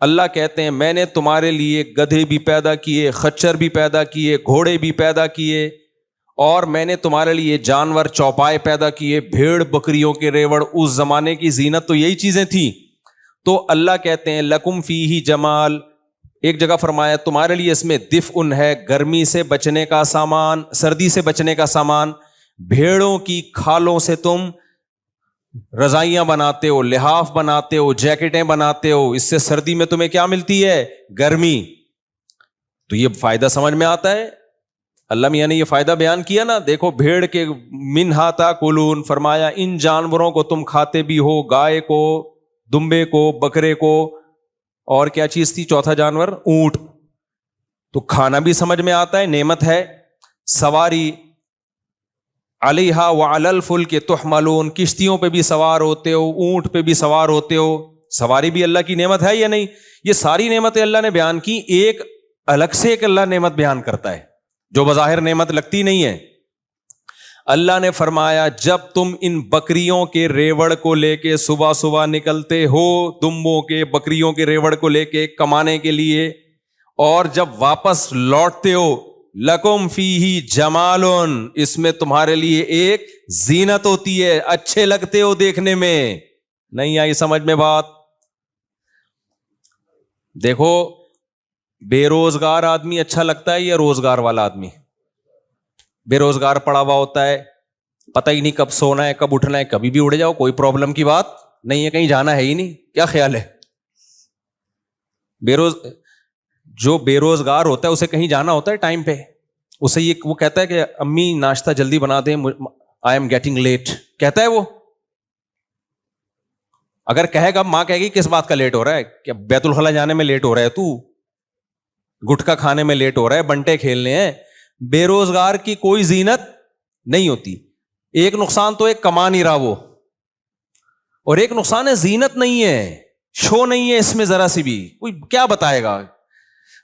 اللہ کہتے ہیں میں نے تمہارے لیے گدھے بھی پیدا کیے, خچر بھی پیدا کیے, گھوڑے بھی پیدا کیے, اور میں نے تمہارے لیے جانور چوپائے پیدا کیے, بھیڑ بکریوں کے ریوڑ. اس زمانے کی زینت تو یہی چیزیں تھیں. تو اللہ کہتے ہیں لکم فیہ جمال. ایک جگہ فرمایا تمہارے لیے اس میں دفء ہے, گرمی سے بچنے کا سامان, سردی سے بچنے کا سامان. بھیڑوں کی کھالوں سے تم رضائیاں بناتے ہو, لحاف بناتے ہو, جیکٹیں بناتے ہو. اس سے سردی میں تمہیں کیا ملتی ہے؟ گرمی. تو یہ فائدہ سمجھ میں آتا ہے. اللہ میاں نے یہ فائدہ بیان کیا نا. دیکھو بھیڑ کے منہا تاکلون, فرمایا ان جانوروں کو تم کھاتے بھی ہو, گائے کو, دمبے کو, بکرے کو, اور کیا چیز تھی چوتھا جانور؟ اونٹ. تو کھانا بھی سمجھ میں آتا ہے, نعمت ہے. سواری علیہا وعلی الفلک تحملون, کشتیوں پہ بھی سوار ہوتے ہو, اونٹ پہ بھی سوار ہوتے ہو. سواری بھی اللہ کی نعمت ہے یا نہیں؟ یہ ساری نعمتیں اللہ نے بیان کی. ایک الگ سے ایک اللہ نعمت بیان کرتا ہے جو بظاہر نعمت لگتی نہیں ہے. اللہ نے فرمایا جب تم ان بکریوں کے ریوڑ کو لے کے صبح صبح نکلتے ہو, دمبوں کے بکریوں کے ریوڑ کو لے کے کمانے کے لیے, اور جب واپس لوٹتے ہو, لکم فیہ جمالن, اس میں تمہارے لیے ایک زینت ہوتی ہے, اچھے لگتے ہو دیکھنے میں. نہیں آئی سمجھ میں بات؟ دیکھو بے روزگار آدمی اچھا لگتا ہے یا روزگار والا آدمی؟ بے روزگار پڑا ہوا ہوتا ہے, پتہ ہی نہیں کب سونا ہے کب اٹھنا ہے, کبھی بھی اڑ جاؤ, کوئی پرابلم کی بات نہیں ہے, کہیں جانا ہے ہی نہیں. کیا خیال ہے؟ جو بے روزگار ہوتا ہے اسے کہیں جانا ہوتا ہے ٹائم پہ, اسے یہ وہ کہتا ہے کہ امی ناشتہ جلدی بنا دیں, آئی ایم گیٹنگ لیٹ, کہتا ہے وہ. اگر کہے گا ماں کہے گی کس بات کا لیٹ ہو رہا ہے, کہ بیت الخلا جانے میں لیٹ ہو رہا ہے, تو گٹکا کھانے میں لیٹ ہو رہا ہے, بنٹے کھیلنے ہیں. بے روزگار کی کوئی زینت نہیں ہوتی. ایک نقصان تو ایک کما نہیں رہا وہ, اور ایک نقصان ہے زینت نہیں ہے, شو نہیں ہے اس میں ذرا سی بھی. کوئی کیا بتائے گا؟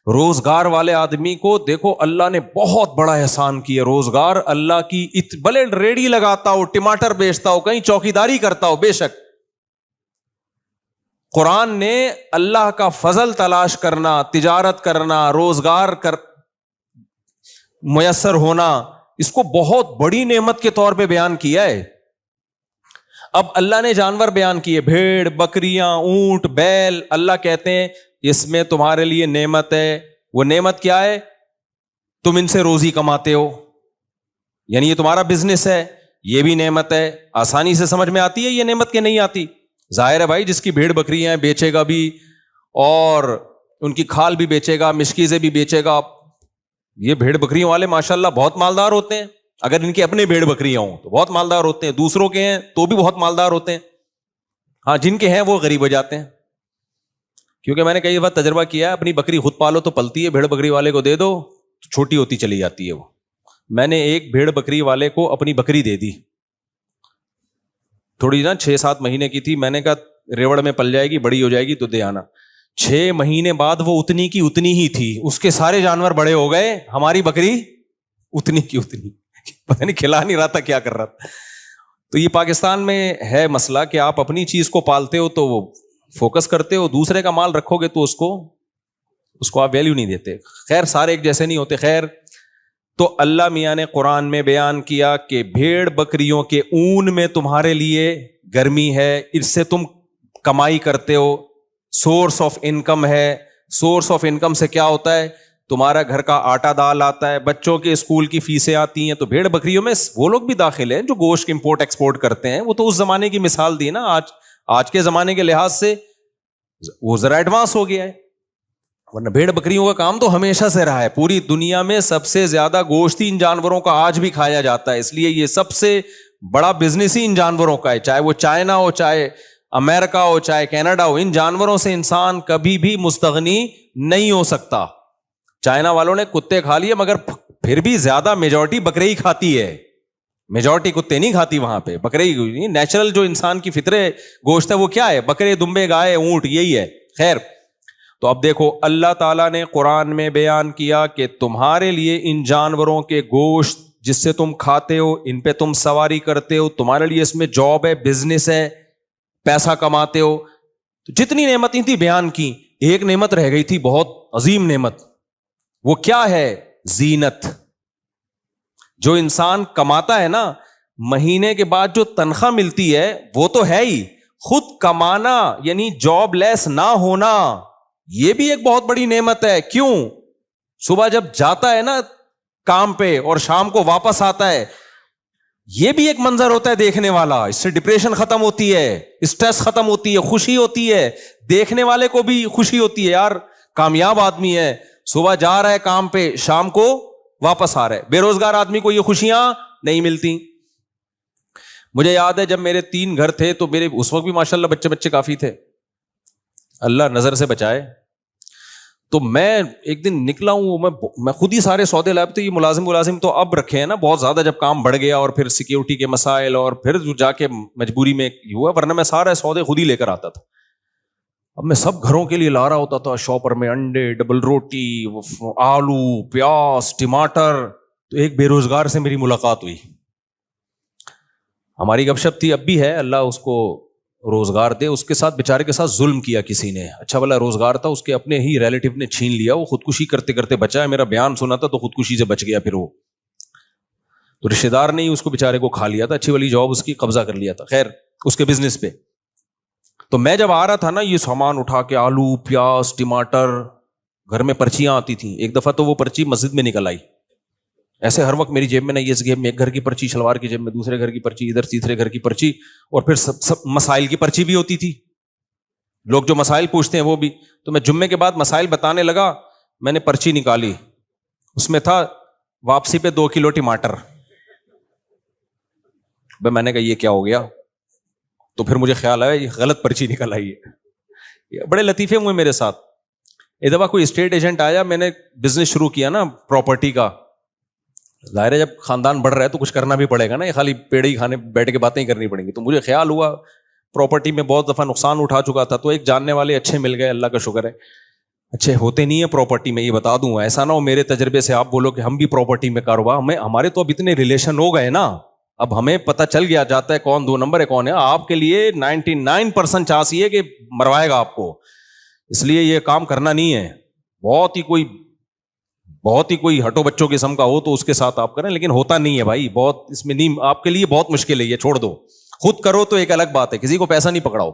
روزگار والے آدمی کو دیکھو اللہ نے بہت بڑا احسان کیا. روزگار اللہ کی, بھلے ریڑھی لگاتا ہو, ٹماٹر بیچتا ہو, کہیں چوکیداری کرتا ہو, بے شک قرآن نے اللہ کا فضل تلاش کرنا, تجارت کرنا, روزگار میسر ہونا, اس کو بہت بڑی نعمت کے طور پہ بیان کیا ہے. اب اللہ نے جانور بیان کیے, بھیڑ, بکریاں, اونٹ, بیل. اللہ کہتے ہیں اس میں تمہارے لیے نعمت ہے. وہ نعمت کیا ہے؟ تم ان سے روزی کماتے ہو, یعنی یہ تمہارا بزنس ہے, یہ بھی نعمت ہے. آسانی سے سمجھ میں آتی ہے یہ نعمت کہ نہیں آتی؟ ظاہر ہے بھائی, جس کی بھیڑ بکریاں ہیں بیچے گا بھی, اور ان کی کھال بھی بیچے گا, مشکیزیں بھی بیچے گا. یہ بھیڑ بکریوں والے ماشاءاللہ بہت مالدار ہوتے ہیں. اگر ان کے اپنے بھیڑ بکریاں ہوں تو بہت مالدار ہوتے ہیں, دوسروں کے ہیں تو بھی بہت مالدار ہوتے ہیں. ہاں جن کے ہیں وہ غریب ہو جاتے ہیں. کیونکہ میں نے کئی بار تجربہ کیا ہے, اپنی بکری خود پالو تو پلتی ہے, بھیڑ بکری والے کو دے دو چھوٹی ہوتی چلی جاتی ہے وہ. میں نے ایک بھیڑ بکری والے کو اپنی بکری دے دی, تھوڑی نا 6-7 مہینے کی تھی. میں نے کہا ریوڑ میں پل جائے گی, بڑی ہو جائے گی تو دے آنا. 6 مہینے بعد وہ اتنی کی اتنی ہی تھی, اس کے سارے جانور بڑے ہو گئے, ہماری بکری اتنی کی اتنی. پتہ نہیں کھلا نہیں رہا تھا کیا کر رہا تھا. تو یہ پاکستان میں ہے مسئلہ کہ آپ اپنی چیز کو پالتے ہو تو وہ فوکس کرتے ہو, دوسرے کا مال رکھو گے تو اس کو آپ ویلیو نہیں دیتے. خیر سارے ایک جیسے نہیں ہوتے. خیر تو اللہ میاں نے قرآن میں بیان کیا کہ بھیڑ بکریوں کے اون میں تمہارے لیے گرمی ہے, اس سے تم کمائی کرتے ہو, سورس آف انکم ہے. سورس آف انکم سے کیا ہوتا ہے؟ تمہارا گھر کا آٹا دال آتا ہے, بچوں کے اسکول کی فیسیں آتی ہیں. تو بھیڑ بکریوں میں وہ لوگ بھی داخل ہیں جو گوشت امپورٹ ایکسپورٹ کرتے ہیں. وہ تو اس زمانے کی مثال دی نا, آج کے زمانے کے لحاظ سے وہ ذرا ایڈوانس ہو گیا ہے, ورنہ بھیڑ بکریوں کا کام تو ہمیشہ سے رہا ہے. پوری دنیا میں سب سے زیادہ گوشت ان جانوروں کا آج بھی کھایا جاتا ہے, اس لیے یہ سب سے بڑا بزنس ہی ان جانوروں کا ہے. چاہے وہ چائنا ہو, چاہے امریکہ ہو, چاہے کینیڈا ہو, ان جانوروں سے انسان کبھی بھی مستغنی نہیں ہو سکتا. چائنا والوں نے کتے کھا لیے, مگر پھر بھی زیادہ میجورٹی بکرے ہی کھاتی ہے, میجورٹی کتے نہیں کھاتی وہاں پہ, بکرے ہی. نیچرل جو انسان کی فطرے گوشت ہے وہ کیا ہے؟ بکرے, دمبے, گائے, اونٹ, یہی ہے. خیر تو اب دیکھو اللہ تعالیٰ نے قرآن میں بیان کیا کہ تمہارے لیے ان جانوروں کے گوشت جس سے تم کھاتے ہو, ان پہ تم سواری کرتے ہو, تمہارے لیے اس میں جاب ہے, بزنس ہے, پیسہ کماتے ہو. تو جتنی نعمتیں تھی بیان کی, ایک نعمت رہ گئی تھی, بہت عظیم نعمت. وہ کیا ہے؟ زینت. جو انسان کماتا ہے نا, مہینے کے بعد جو تنخواہ ملتی ہے وہ تو ہے ہی, خود کمانا یعنی جاب لیس نہ ہونا, یہ بھی ایک بہت بڑی نعمت ہے. کیوں؟ صبح جب جاتا ہے نا کام پہ اور شام کو واپس آتا ہے, یہ بھی ایک منظر ہوتا ہے دیکھنے والا. اس سے ڈپریشن ختم ہوتی ہے, اسٹریس ختم ہوتی ہے, خوشی ہوتی ہے, دیکھنے والے کو بھی خوشی ہوتی ہے, یار کامیاب آدمی ہے, صبح جا رہا ہے کام پہ, شام کو واپس آ رہا ہے. بے روزگار آدمی کو یہ خوشیاں نہیں ملتی. مجھے یاد ہے جب میرے 3 گھر تھے تو میرے اس وقت بھی ماشاءاللہ بچے کافی تھے, اللہ نظر سے بچائے. تو میں ایک دن نکلا ہوں, میں خود ہی سارے سودے لائے تھے. یہ ملازم تو اب رکھے ہیں نا بہت زیادہ, جب کام بڑھ گیا اور پھر سیکیورٹی کے مسائل اور پھر جا کے مجبوری میں ہوا, ورنہ میں سارے سودے خود ہی لے کر آتا تھا. اب میں سب گھروں کے لیے لا رہا ہوتا تھا, شاپر میں انڈے, ڈبل روٹی, آلو, پیاز, ٹماٹر. تو ایک بے روزگار سے میری ملاقات ہوئی. ہماری گپ شپ تھی, اب بھی ہے, اللہ اس کو روزگار دے. اس کے ساتھ بیچارے کے ساتھ ظلم کیا کسی نے. اچھا والا روزگار تھا, اس کے اپنے ہی ریلیٹیو نے چھین لیا. وہ خودکشی کرتے کرتے بچا ہے. میرا بیان سنا تھا تو خودکشی سے بچ گیا. پھر وہ تو رشتے دار نے ہی اس کو بیچارے کو کھا لیا تھا. اچھی والی جاب اس کی قبضہ کر لیا تھا. خیر اس کے بزنس پہ. تو میں جب آ رہا تھا نا, یہ سامان اٹھا کے, آلو, پیاز, ٹماٹر, گھر میں پرچیاں آتی تھیں. ایک دفعہ تو وہ پرچی مسجد میں نکل آئی. ایسے ہر وقت میری جیب میں نہیں, اس جیب میں ایک گھر کی پرچی, شلوار کی جیب میں دوسرے گھر کی پرچی, ادھر تیسرے گھر کی پرچی, اور پھر سب مسائل کی پرچی بھی ہوتی تھی. لوگ جو مسائل پوچھتے ہیں وہ بھی. تو میں جمعے کے بعد مسائل بتانے لگا, میں نے پرچی نکالی, اس میں تھا واپسی پہ 2 کلو ٹماٹر. میں نے کہا یہ کیا ہو گیا؟ تو پھر مجھے خیال آیا یہ غلط پرچی نکل آئی ہے. بڑے لطیفے ہوئے میرے ساتھ. ایک دفعہ کوئی اسٹیٹ ایجنٹ آیا, میں نے بزنس شروع کیا نا پراپرٹی کا. ظاہر ہے جب خاندان بڑھ رہا ہے تو کچھ کرنا بھی پڑے گا نا, یہ خالی پیڑ ہی کھانے بیٹھ کے باتیں ہی کرنی پڑیں گی. تو مجھے خیال ہوا پراپرٹی میں بہت دفعہ نقصان اٹھا چکا تھا, تو ایک جاننے والے اچھے مل گئے, اللہ کا شکر ہے. اچھے ہوتے نہیں ہیں پراپرٹی میں, یہ بتا دوں, ایسا نہ ہو میرے تجربے سے آپ بولو کہ ہم بھی پراپرٹی میں کاروبار, ہمارے تو اب اتنے ریلیشن ہو گئے نا, اب ہمیں پتہ چل گیا جاتا ہے کون 2 نمبر ہے کون ہے. آپ کے لیے 99% چانس یہ ہے کہ مروائے گا آپ کو, اس لیے یہ کام کرنا نہیں ہے. بہت ہی کوئی ہٹو بچوں قسم کا ہو تو اس کے ساتھ آپ کریں, لیکن ہوتا نہیں ہے بھائی, بہت اس میں نہیں, آپ کے لیے بہت مشکل ہے, یہ چھوڑ دو. خود کرو تو ایک الگ بات ہے, کسی کو پیسہ نہیں پکڑاؤ.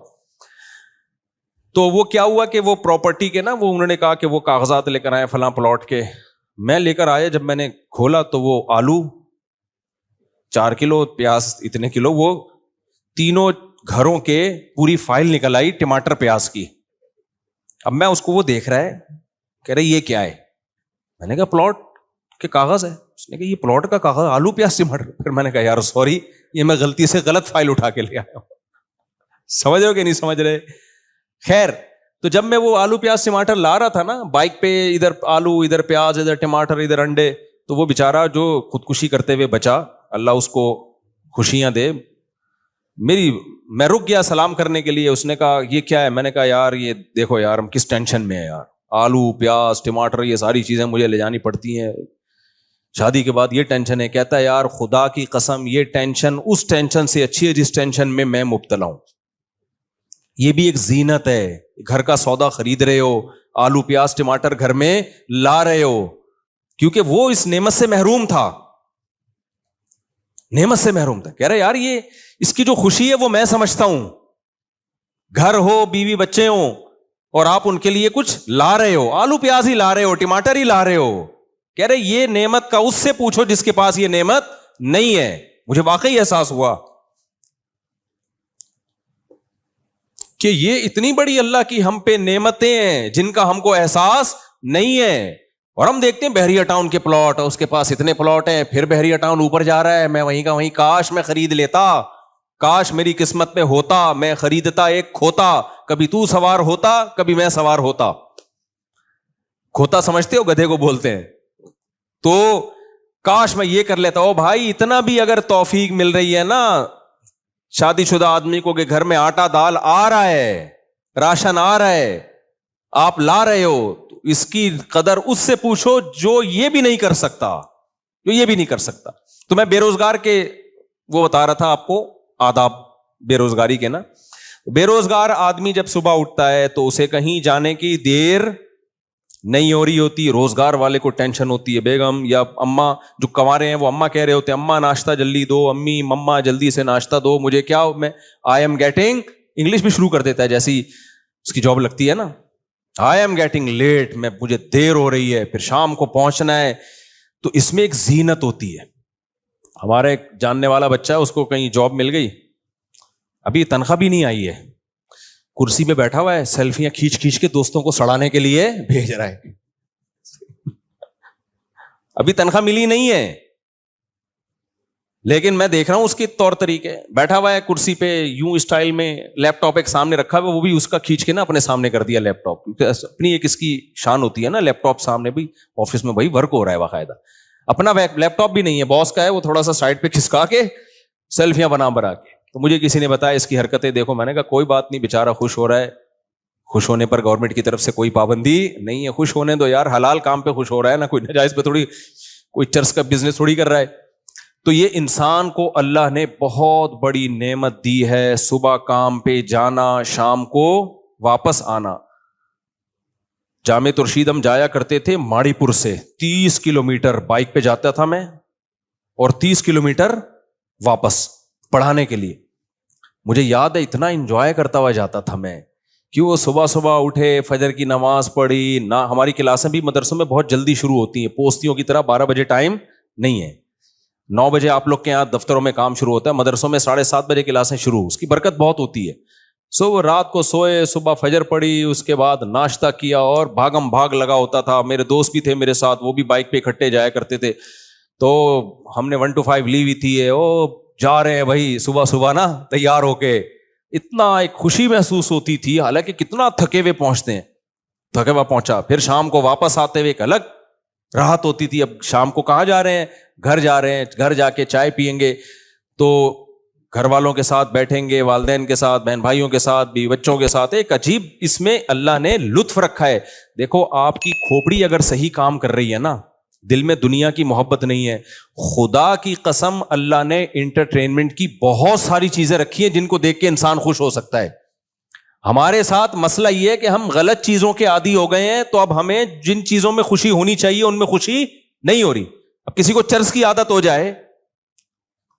تو وہ کیا ہوا کہ وہ پراپرٹی کے نا, وہ انہوں نے کہا کہ وہ کاغذات لے کر آئے فلاں پلاٹ کے. میں لے کر آیا, جب میں نے کھولا تو وہ آلو 4 کلو, پیاز اتنے کلو, وہ تینوں گھروں کے پوری فائل نکل آئی ٹماٹر پیاز کی. اب میں اس کو وہ دیکھ رہا ہے, کہہ رہے یہ کیا ہے؟ میں نے کہا پلاٹ کے کاغذ ہے. اس نے کہا یہ پلاٹ کا کاغذ, آلو پیاز ٹماٹر. پھر میں نے کہا یار سوری, یہ میں غلطی سے غلط فائل اٹھا کے لے آیا ہوں. سمجھ رہے ہو کہ نہیں سمجھ رہے؟ خیر, تو جب میں وہ آلو پیاز ٹماٹر لا رہا تھا نا بائک پہ, ادھر آلو ادھر پیاز ادھر ٹماٹر ادھر انڈے, تو وہ بیچارہ جو خودکشی کرتے ہوئے بچا, اللہ اس کو خوشیاں دے, میں رک گیا سلام کرنے کے لیے. اس نے کہا یہ کیا ہے؟ میں نے کہا یار یہ دیکھو یار, ہم کس ٹینشن میں ہیں یار, آلو پیاز ٹماٹر یہ ساری چیزیں مجھے لے جانی پڑتی ہیں, شادی کے بعد یہ ٹینشن ہے. کہتا ہے یار خدا کی قسم یہ ٹینشن اس ٹینشن سے اچھی ہے جس ٹینشن میں مبتلا ہوں. یہ بھی ایک زینت ہے. گھر کا سودا خرید رہے ہو, آلو پیاز ٹماٹر گھر میں لا رہے ہو, کیونکہ وہ اس نعمت سے محروم تھا, نعمت سے محروم تھا. کہہ رہے یار یہ اس کی جو خوشی ہے وہ میں سمجھتا ہوں. گھر ہو, بیوی بچے ہوں, اور آپ ان کے لیے کچھ لا رہے ہو, آلو پیاز ہی لا رہے ہو, ٹماٹر ہی لا رہے ہو. کہہ رہے یہ نعمت کا اس سے پوچھو جس کے پاس یہ نعمت نہیں ہے. مجھے واقعی احساس ہوا کہ یہ اتنی بڑی اللہ کی ہم پہ نعمتیں ہیں جن کا ہم کو احساس نہیں ہے. اور ہم دیکھتے ہیں بحریہ ٹاؤن کے پلاٹ, اس کے پاس اتنے پلاٹ ہیں, پھر بحریہ ٹاؤن اوپر جا رہا ہے, میں وہیں کا وہیں, کاش میں خرید لیتا, کاش میری قسمت میں ہوتا, میں خریدتا ایک کھوتا, کبھی تو سوار ہوتا کبھی میں سوار ہوتا. کھوتا سمجھتے ہو, گدھے کو بولتے ہیں. تو کاش میں یہ کر لیتا. او بھائی اتنا بھی اگر توفیق مل رہی ہے نا شادی شدہ آدمی کو کہ گھر میں آٹا دال آ رہا ہے, راشن آ رہا ہے, آپ لا رہے ہو, تو اس کی قدر اس سے پوچھو جو یہ بھی نہیں کر سکتا, جو یہ بھی نہیں کر سکتا. تو میں بے روزگار کے وہ بتا رہا تھا آپ کو آداب بے روزگاری کے نا. بے روزگار آدمی جب صبح اٹھتا ہے تو اسے کہیں جانے کی دیر نہیں ہو رہی ہوتی, روزگار والے کو ٹینشن ہوتی ہے. بیگم یا اماں جو کنوارے ہیں وہ اماں کہہ رہے ہوتے ہیں اماں ناشتہ جلدی دو, امی مما جلدی سے ناشتہ دو, مجھے کیا میں آئی ایم گیٹنگ, انگلش بھی شروع کر دیتا ہے جیسی اس کی جاب لگتی ہے نا, آئی ایم گیٹنگ لیٹ, مجھے دیر ہو رہی ہے, پھر شام کو پہنچنا ہے. تو اس میں ایک زینت ہوتی ہے. ہمارے ایک جاننے والا بچہ ہے, اس کو کہیں جاب مل گئی, ابھی تنخواہ بھی نہیں آئی ہے, کرسی پہ بیٹھا ہوا ہے, سیلفیاں کھینچ کھینچ کے دوستوں کو سڑانے کے لیے بھیج رہا ہے. ابھی تنخواہ ملی نہیں ہے, لیکن میں دیکھ رہا ہوں اس کے طور طریقے, بیٹھا ہوا ہے کرسی پہ یوں اسٹائل میں, لیپ ٹاپ ایک سامنے رکھا ہوا, وہ بھی اس کا کھینچ کے نا اپنے سامنے کر دیا لیپ ٹاپ, کیونکہ اپنی ایک اس کی شان ہوتی ہے نا, لیپ ٹاپ سامنے بھی آفس میں بھائی ورک ہو رہا ہے باقاعدہ, اپنا لیپ ٹاپ بھی نہیں ہے, باس کا ہے, وہ تھوڑا سا سائڈ پہ کھسکا کے سیلفیاں بنا کے. تو مجھے کسی نے بتایا اس کی حرکتیں دیکھو, میں نے کہا کوئی بات نہیں, بےچارا خوش ہو رہا ہے, خوش ہونے پر گورنمنٹ کی طرف سے کوئی پابندی نہیں ہے, خوش ہونے دو یار, حلال کام پہ خوش ہو رہا ہے نا, کوئی ناجائز پہ تھوڑی, کوئی چرس کا بزنس تھوڑی کر رہا ہے. تو یہ انسان کو اللہ نے بہت بڑی نعمت دی ہے, صبح کام پہ جانا, شام کو واپس آنا. جامع ترشید ہم جایا کرتے تھے ماڑی پور سے, 30 کلومیٹر بائک پہ جاتا تھا میں, اور 30 کلومیٹر واپس پڑھانے کے لیے. مجھے یاد ہے اتنا انجوائے کرتا ہوا جاتا تھا میں, کیوں صبح صبح اٹھے, فجر کی نماز پڑھی نہ, ہماری کلاسیں بھی مدرسوں میں بہت جلدی شروع ہوتی ہیں, پوستیوں کی طرح 12 بجے ٹائم نہیں ہے, 9 بجے آپ لوگ کے یہاں دفتروں میں کام شروع ہوتا ہے, مدرسوں میں 7:30 بجے کلاسیں شروع, اس کی برکت بہت ہوتی ہے. سو رات کو سوئے, صبح فجر پڑھی, اس کے بعد ناشتہ کیا, اور بھاگم بھاگ لگا ہوتا تھا. میرے دوست بھی تھے میرے ساتھ, وہ بھی بائک پہ اکٹھے جایا کرتے تھے, تو ہم نے 1 to 5 لی ہوئی تھی, او جا رہے ہیں بھائی صبح صبح نا تیار ہو کے, اتنا ایک خوشی محسوس ہوتی تھی, حالانکہ کتنا تھکے ہوئے پہنچتے ہیں, تھکے ہوا پہنچا, پھر شام کو واپس آتے ہوئے ایک الگ راحت ہوتی تھی. اب شام کو کہاں جا رہے ہیں, گھر جا رہے ہیں, گھر جا کے چائے پیئیں گے, تو گھر والوں کے ساتھ بیٹھیں گے, والدین کے ساتھ, بہن بھائیوں کے ساتھ, بیوی بچوں کے ساتھ. ایک عجیب اس میں اللہ نے لطف رکھا ہے. دیکھو آپ کی کھوپڑی اگر صحیح کام کر رہی ہے نا, دل میں دنیا کی محبت نہیں ہے, خدا کی قسم اللہ نے انٹرٹینمنٹ کی بہت ساری چیزیں رکھی ہیں جن کو دیکھ کے انسان خوش ہو سکتا ہے. ہمارے ساتھ مسئلہ یہ ہے کہ ہم غلط چیزوں کے عادی ہو گئے ہیں, تو اب ہمیں جن چیزوں میں خوشی ہونی چاہیے ان میں خوشی نہیں ہو رہی. اب کسی کو چرس کی عادت ہو جائے,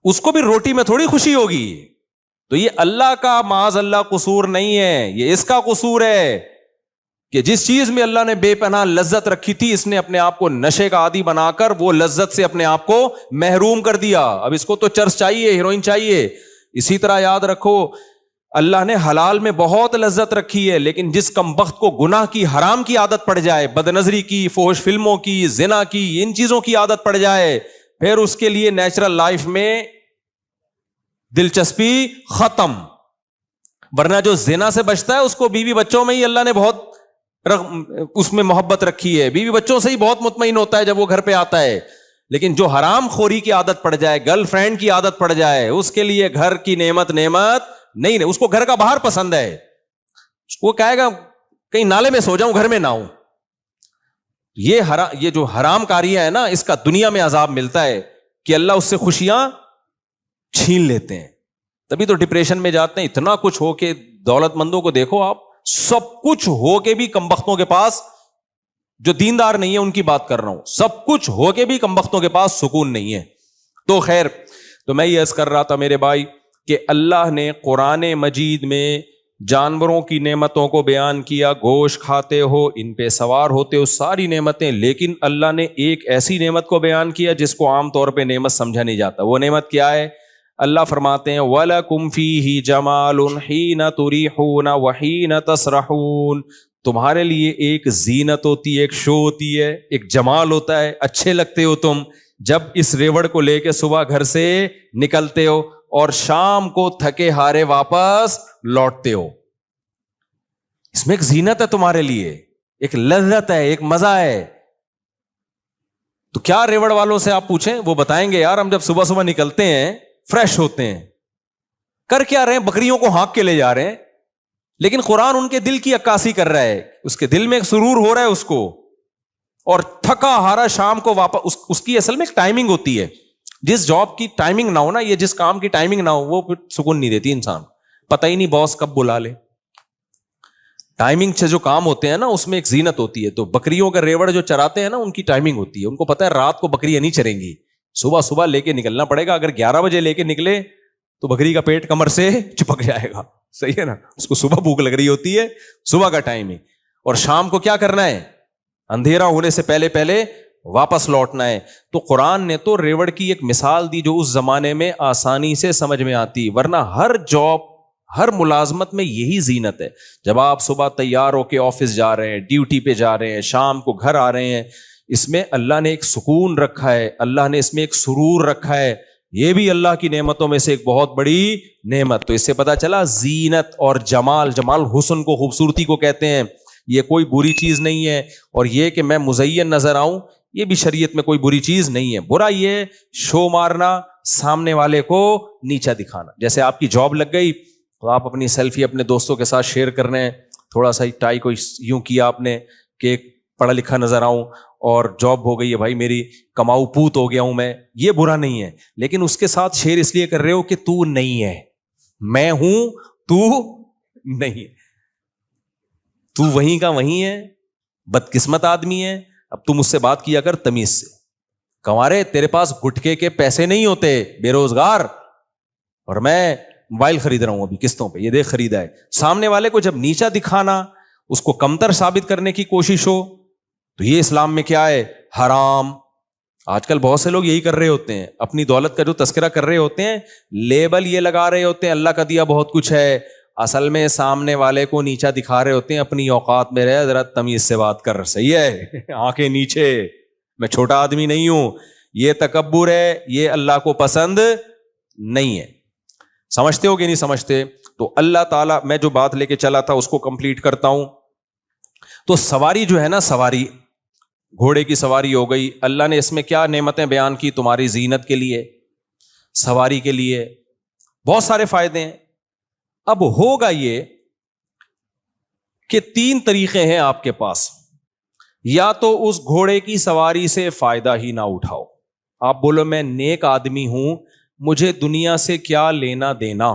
اس کو بھی روٹی میں تھوڑی خوشی ہوگی. تو یہ اللہ کا معاذ اللہ قصور نہیں ہے, یہ اس کا قصور ہے کہ جس چیز میں اللہ نے بے پناہ لذت رکھی تھی, اس نے اپنے آپ کو نشے کا عادی بنا کر وہ لذت سے اپنے آپ کو محروم کر دیا. اب اس کو تو چرس چاہیے, ہیروئن چاہیے. اسی طرح یاد رکھو اللہ نے حلال میں بہت لذت رکھی ہے, لیکن جس کمبخت کو گناہ کی, حرام کی عادت پڑ جائے, بدنظری کی, فحش فلموں کی, زنا کی, ان چیزوں کی عادت پڑ جائے, پھر اس کے لیے نیچرل لائف میں دلچسپی ختم. ورنہ جو زنا سے بچتا ہے اس کو بیوی بچوں میں ہی اللہ نے بہت اس میں محبت رکھی ہے, بیوی بچوں سے ہی بہت مطمئن ہوتا ہے جب وہ گھر پہ آتا ہے. لیکن جو حرام خوری کی عادت پڑ جائے, گرل فرینڈ کی عادت پڑ جائے, اس کے لیے گھر کی نعمت نہیں, اس کو گھر کا باہر پسند ہے. وہ کہے گا کہیں نالے میں سو جاؤں, گھر میں نہ ہوں. یہ جو حرام کاریاں ہے نا, اس کا دنیا میں عذاب ملتا ہے کہ اللہ اس سے خوشیاں چھین لیتے ہیں. تبھی تو ڈپریشن میں جاتے ہیں. اتنا کچھ ہو کے, دولت مندوں کو دیکھو آپ, سب کچھ ہو کے بھی کمبختوں کے پاس, جو دیندار نہیں ہے ان کی بات کر رہا ہوں, سب کچھ ہو کے بھی کمبختوں کے پاس سکون نہیں ہے. تو خیر, تو میں یہ عرض کر رہا تھا میرے بھائی کہ اللہ نے قرآن مجید میں جانوروں کی نعمتوں کو بیان کیا, گوشت کھاتے ہو, ان پہ سوار ہوتے ہو, ساری نعمتیں. لیکن اللہ نے ایک ایسی نعمت کو بیان کیا جس کو عام طور پہ نعمت سمجھا نہیں جاتا. وہ نعمت کیا ہے؟ اللہ فرماتے ہیں وَلَكُمْ فِيهِ جَمَالٌ حِينَ تُرِيحُونَ وَحِينَ تَسْرَحُونَ. تمہارے لیے ایک زینت ہوتی ہے, ایک شو ہوتی ہے, ایک جمال ہوتا ہے, اچھے لگتے ہو تم جب اس ریوڑ کو لے کے صبح گھر سے نکلتے ہو اور شام کو تھکے ہارے واپس لوٹتے ہو. اس میں ایک زینت ہے تمہارے لیے, ایک لذت ہے, ایک مزہ ہے. تو کیا ریوڑ والوں سے آپ پوچھیں, وہ بتائیں گے یار ہم جب صبح صبح نکلتے ہیں فریش ہوتے ہیں. کر کیا رہے ہیں؟ بکریوں کو ہانک کے لے جا رہے ہیں. لیکن قرآن ان کے دل کی عکاسی کر رہا ہے, اس کے دل میں ایک سرور ہو رہا ہے اس کو, اور تھکا ہارا شام کو واپس. اس کی اصل میں ایک ٹائمنگ ہوتی ہے. جس جاب کی ٹائمنگ نہ ہو نا, یہ جس کام کی ٹائمنگ نہ ہو, وہ سکون نہیں دیتی انسان. پتہ ہی نہیں باس کب بلا لے. ٹائمنگ سے جو کام ہوتے ہیں نا اس میں ایک زینت ہوتی ہے. تو بکریوں کا ریوڑ جو چراتے ہیں نا ان کی ٹائمنگ ہوتی ہے. ان کو پتا ہے رات کو بکریاں نہیں چریں گی, صبح صبح لے کے نکلنا پڑے گا. اگر 11 بجے لے کے نکلے تو بکری کا پیٹ کمر سے چپک جائے گا. صحیح ہے نا, اس کو صبح بھوک لگ رہی ہوتی ہے, صبح کا ٹائم ہے. اور شام کو کیا کرنا ہے, اندھیرا ہونے سے پہلے پہلے واپس لوٹنا ہے. تو قرآن نے تو ریوڑ کی ایک مثال دی جو اس زمانے میں آسانی سے سمجھ میں آتی, ورنہ ہر جاب ہر ملازمت میں یہی زینت ہے. جب آپ صبح تیار ہو کے آفس جا رہے ہیں, ڈیوٹی پہ جا رہے ہیں, شام کو گھر آ رہے ہیں, اس میں اللہ نے ایک سکون رکھا ہے, اللہ نے اس میں ایک سرور رکھا ہے. یہ بھی اللہ کی نعمتوں میں سے ایک بہت بڑی نعمت. تو اس سے پتا چلا زینت اور جمال, جمال حسن کو, خوبصورتی کو کہتے ہیں, یہ کوئی بری چیز نہیں ہے. اور یہ کہ میں مزین نظر آؤں یہ بھی شریعت میں کوئی بری چیز نہیں ہے. برا یہ شو مارنا, سامنے والے کو نیچا دکھانا. جیسے آپ کی جاب لگ گئی تو آپ اپنی سیلفی اپنے دوستوں کے ساتھ شیئر کر رہے ہیں, تھوڑا سا ٹائی کو یوں کیا آپ نے کہ پڑھا لکھا نظر آؤں, اور جاب ہو گئی ہے بھائی میری, کماؤ پوت ہو گیا ہوں میں. یہ برا نہیں ہے, لیکن اس کے ساتھ شیئر اس لیے کر رہے ہو کہ تو نہیں ہے, میں ہوں تو نہیں ہے, تو وہیں کا وہیں ہے, بدقسمت آدمی ہے. اب تم مجھ سے بات کیا کر تمیز سے. کنوارے تیرے پاس گٹکے کے پیسے نہیں ہوتے, بے روزگار, اور میں موبائل خرید رہا ہوں ابھی قسطوں پہ, یہ دیکھ خریدا ہے. سامنے والے کو جب نیچا دکھانا, اس کو کمتر ثابت کرنے کی کوشش ہو, تو یہ اسلام میں کیا ہے, حرام. آج کل بہت سے لوگ یہی کر رہے ہوتے ہیں, اپنی دولت کا جو تذکرہ کر رہے ہوتے ہیں, لیبل یہ لگا رہے ہوتے ہیں اللہ کا دیا بہت کچھ ہے, اصل میں سامنے والے کو نیچا دکھا رہے ہوتے ہیں. اپنی اوقات میں رہے, ذرا تمیز سے بات کر. صحیح ہے, آنکھیں نیچے, میں چھوٹا آدمی نہیں ہوں. یہ تکبر ہے, یہ اللہ کو پسند نہیں ہے. سمجھتے ہو کہ نہیں سمجھتے؟ تو اللہ تعالیٰ, میں جو بات لے کے چلا تھا اس کو کمپلیٹ کرتا ہوں. تو سواری جو ہے نا, سواری, گھوڑے کی سواری ہو گئی. اللہ نے اس میں کیا نعمتیں بیان کی تمہاری زینت کے لیے, سواری کے لیے, بہت سارے فائدے ہیں. اب ہوگا یہ کہ 3 طریقے ہیں آپ کے پاس. یا تو اس گھوڑے کی سواری سے فائدہ ہی نہ اٹھاؤ, آپ بولو میں نیک آدمی ہوں, مجھے دنیا سے کیا لینا دینا,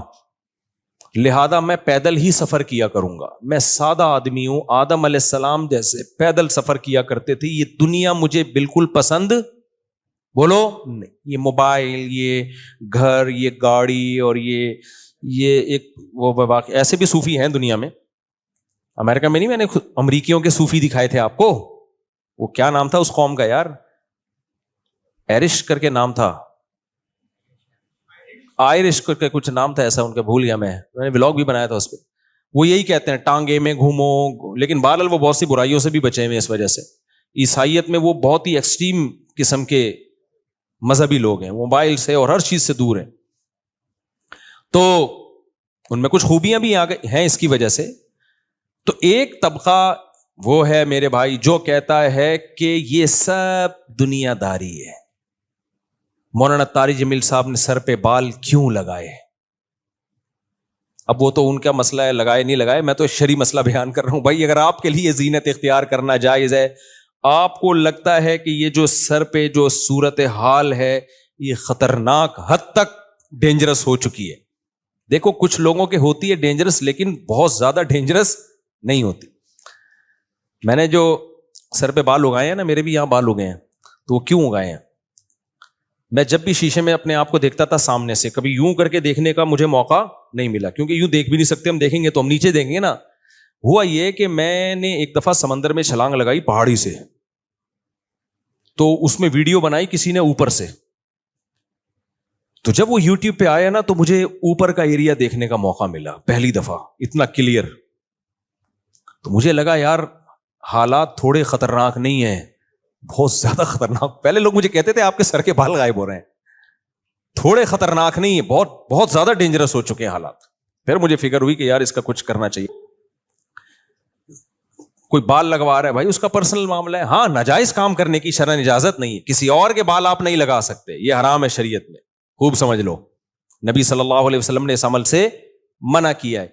لہذا میں پیدل ہی سفر کیا کروں گا. میں سادہ آدمی ہوں, آدم علیہ السلام جیسے پیدل سفر کیا کرتے تھے, یہ دنیا مجھے بالکل پسند, بولو نہیں. یہ موبائل, یہ گھر, یہ گاڑی, اور یہ ایک وہ ایسے بھی صوفی ہیں دنیا میں. امریکہ میں نہیں, میں نے امریکیوں کے صوفی دکھائے تھے آپ کو. وہ کیا نام تھا اس قوم کا یار, ایرش کر کے نام تھا, آئرش کر کے کچھ نام تھا ایسا ان کا, بھول گیا میں نے ولاگ بھی بنایا تھا اس پہ. وہ یہی کہتے ہیں ٹانگے میں گھومو, لیکن بہرحال وہ بہت سی برائیوں سے بھی بچے ہوئے اس وجہ سے. عیسائیت میں وہ بہت ہی ایکسٹریم قسم کے مذہبی لوگ ہیں, موبائل سے اور ہر چیز سے دور ہیں. تو ان میں کچھ خوبیاں بھی ہیں اس کی وجہ سے. تو ایک طبقہ وہ ہے میرے بھائی جو کہتا ہے کہ یہ سب دنیا داری ہے. مولانا طارق جمیل صاحب نے سر پہ بال کیوں لگائے؟ اب وہ تو ان کا مسئلہ ہے, لگائے نہیں لگائے, میں تو شرعی مسئلہ بیان کر رہا ہوں. بھائی اگر آپ کے لیے زینت اختیار کرنا جائز ہے, آپ کو لگتا ہے کہ یہ جو سر پہ جو صورت حال ہے یہ خطرناک حد تک ڈینجرس ہو چکی ہے. دیکھو کچھ لوگوں کے ہوتی ہے ڈینجرس, لیکن بہت زیادہ ڈینجرس نہیں ہوتی. میں نے جو سر پہ بال اگائے ہیں نا, میرے بھی یہاں بال اگائے ہیں, تو وہ کیوں اگائے ہیں؟ میں جب بھی شیشے میں اپنے آپ کو دیکھتا تھا سامنے سے, کبھی یوں کر کے دیکھنے کا مجھے موقع نہیں ملا, کیونکہ یوں دیکھ بھی نہیں سکتے, ہم دیکھیں گے تو ہم نیچے دیکھیں گے نا. ہوا یہ کہ میں نے ایک دفعہ سمندر میں چھلانگ لگائی پہاڑی سے, تو اس میں ویڈیو بنائی کسی نے اوپر سے. تو جب وہ یوٹیوب پہ آیا نا, تو مجھے اوپر کا ایریا دیکھنے کا موقع ملا پہلی دفعہ, اتنا کلیئر. تو مجھے لگا یار حالات تھوڑے خطرناک نہیں ہیں, بہت زیادہ خطرناک. پہلے لوگ مجھے کہتے تھے آپ کے سر کے بال غائب ہو رہے ہیں, تھوڑے خطرناک نہیں ہے, بہت بہت زیادہ ڈینجرس ہو چکے ہیں حالات. پھر مجھے فکر ہوئی کہ یار اس کا کچھ کرنا چاہیے. کوئی بال لگوا رہا ہے بھائی, اس کا پرسنل معاملہ ہے. ہاں ناجائز کام کرنے کی شرعن اجازت نہیں ہے, کسی اور کے بال آپ نہیں لگا سکتے, یہ حرام ہے شریعت میں, خوب سمجھ لو. نبی صلی اللہ علیہ وسلم نے اس عمل سے منع کیا ہے.